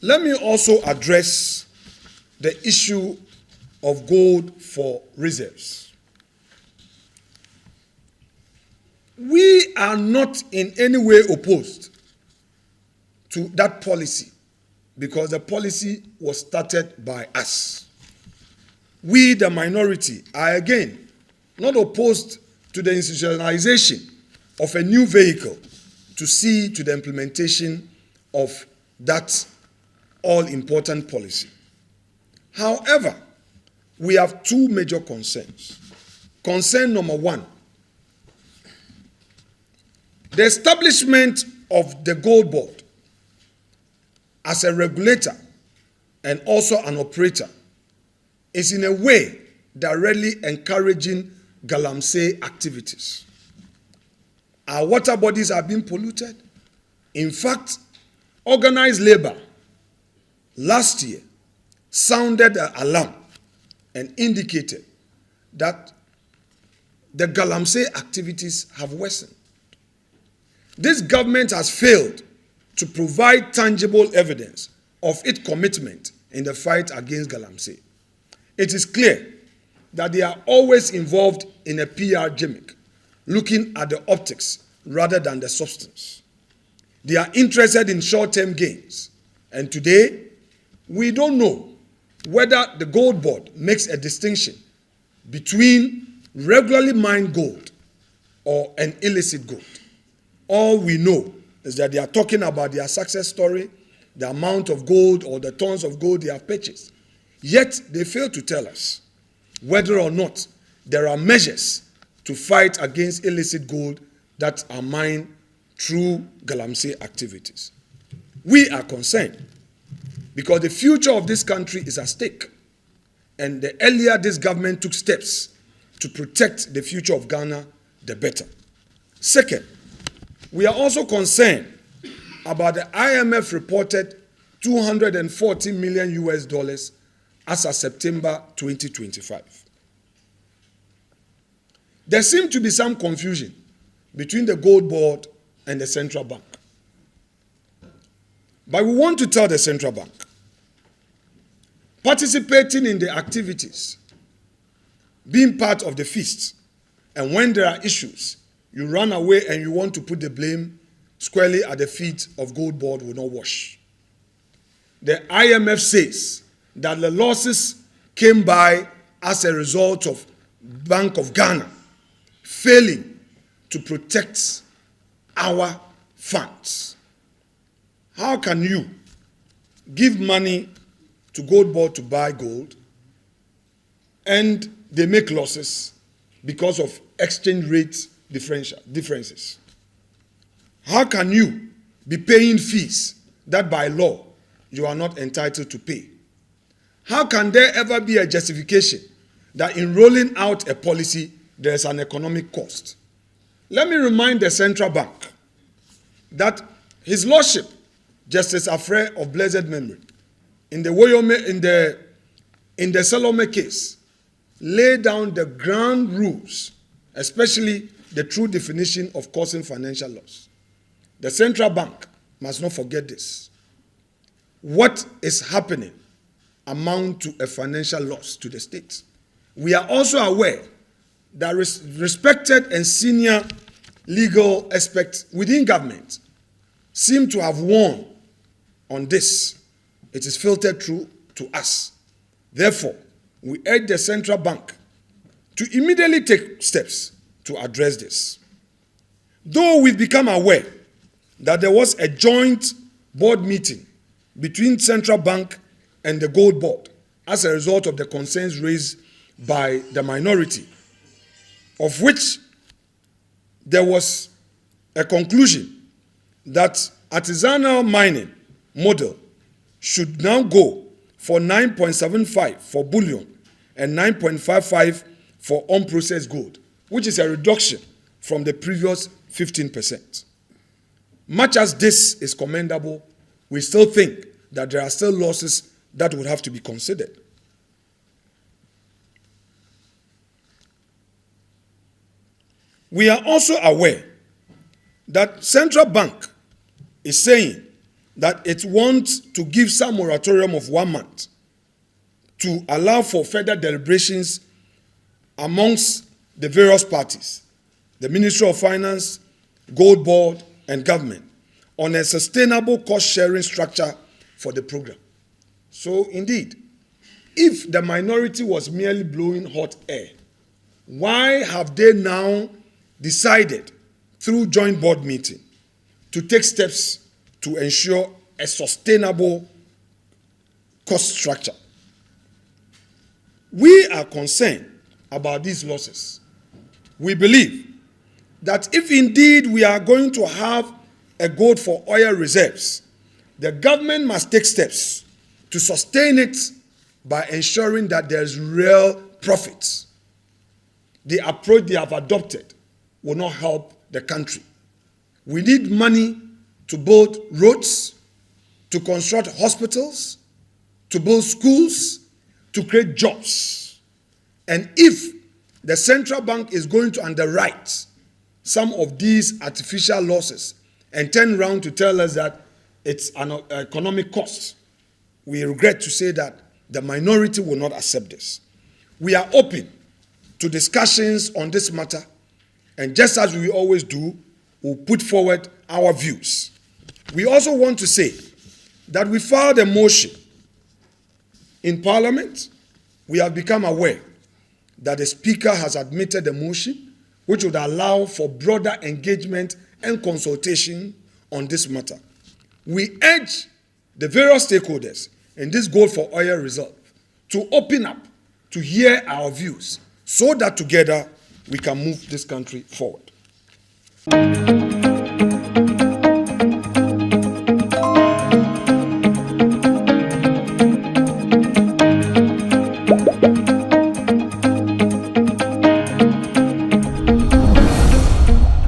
Let me also address the issue of gold for reserves. We are not in any way opposed to that policy because the policy was started by us. We, the minority, are again not opposed to the institutionalization of a new vehicle to see to the implementation of that all-important policy. However, we have two major concerns. Concern number one, the establishment of the GoldBod as a regulator and also an operator is in a way directly encouraging galamsey activities. Our water bodies are being polluted. In fact, organized labor last year sounded an alarm and indicated that the galamsey activities have worsened. This government has failed to provide tangible evidence of its commitment in the fight against galamsey. It is clear that they are always involved in a PR gimmick, looking at the optics rather than the substance. They are interested in short-term gains, and today we don't know whether the GoldBod makes a distinction between regularly mined gold or an illicit gold. All we know is that they are talking about their success story, the amount of gold or the tons of gold they have purchased. Yet they fail to tell us whether or not there are measures to fight against illicit gold that are mined through galamsey activities. We are concerned because the future of this country is at stake. And the earlier this government took steps to protect the future of Ghana, the better. Second, we are also concerned about the IMF reported $240 million as of September 2025. There seemed to be some confusion between the GoldBod and the central bank. But we want to tell the central bank, participating in the activities, being part of the feast, and when there are issues, you run away and you want to put the blame squarely at the feet of GoldBod will not wash. The IMF says that the losses came by as a result of Bank of Ghana failing to protect our funds. How can you give money to GoldBod to buy gold and they make losses because of exchange rate differences? How can you be paying fees that by law you are not entitled to pay? How can there ever be a justification that in rolling out a policy there is an economic cost? Let me remind the central bank that His Lordship, Justice Afre of blessed memory, in the Salome case, laid down the ground rules, especially the true definition of causing financial loss. The central bank must not forget this. What is happening amount to a financial loss to the state. We are also aware that respected and senior legal experts within government seem to have warned on this. It is filtered through to us. Therefore, we urge the central bank to immediately take steps to address this. Though we've become aware that there was a joint board meeting between central bank and the GoldBod as a result of the concerns raised by the minority, of which there was a conclusion that artisanal mining model should now go for 9.75 for bullion and 9.55 for unprocessed gold, which is a reduction from the previous 15%. Much as this is commendable, we still think that there are still losses that would have to be considered. We are also aware that central bank is saying that it wants to give some moratorium of 1 month to allow for further deliberations amongst the various parties, the Ministry of Finance, GoldBod, and government, on a sustainable cost-sharing structure for the program. So indeed, if the minority was merely blowing hot air, why have they now decided through joint board meeting to take steps to ensure a sustainable cost structure? We are concerned about these losses. We believe that if indeed we are going to have a gold for oil reserves, the government must take steps to sustain it by ensuring that there is real profits. The approach they have adopted will not help the country. We need money to build roads, to construct hospitals, to build schools, to create jobs. And if the central bank is going to underwrite some of these artificial losses and turn around to tell us that it's an economic cost, we regret to say that the minority will not accept this. We are open to discussions on this matter, and just as we always do, we'll put forward our views. We also want to say that we filed a motion in Parliament. We have become aware that the Speaker has admitted the motion, which would allow for broader engagement and consultation on this matter. We urge the various stakeholders in this gold for oil reserve to open up, to hear our views, so that together we can move this country forward.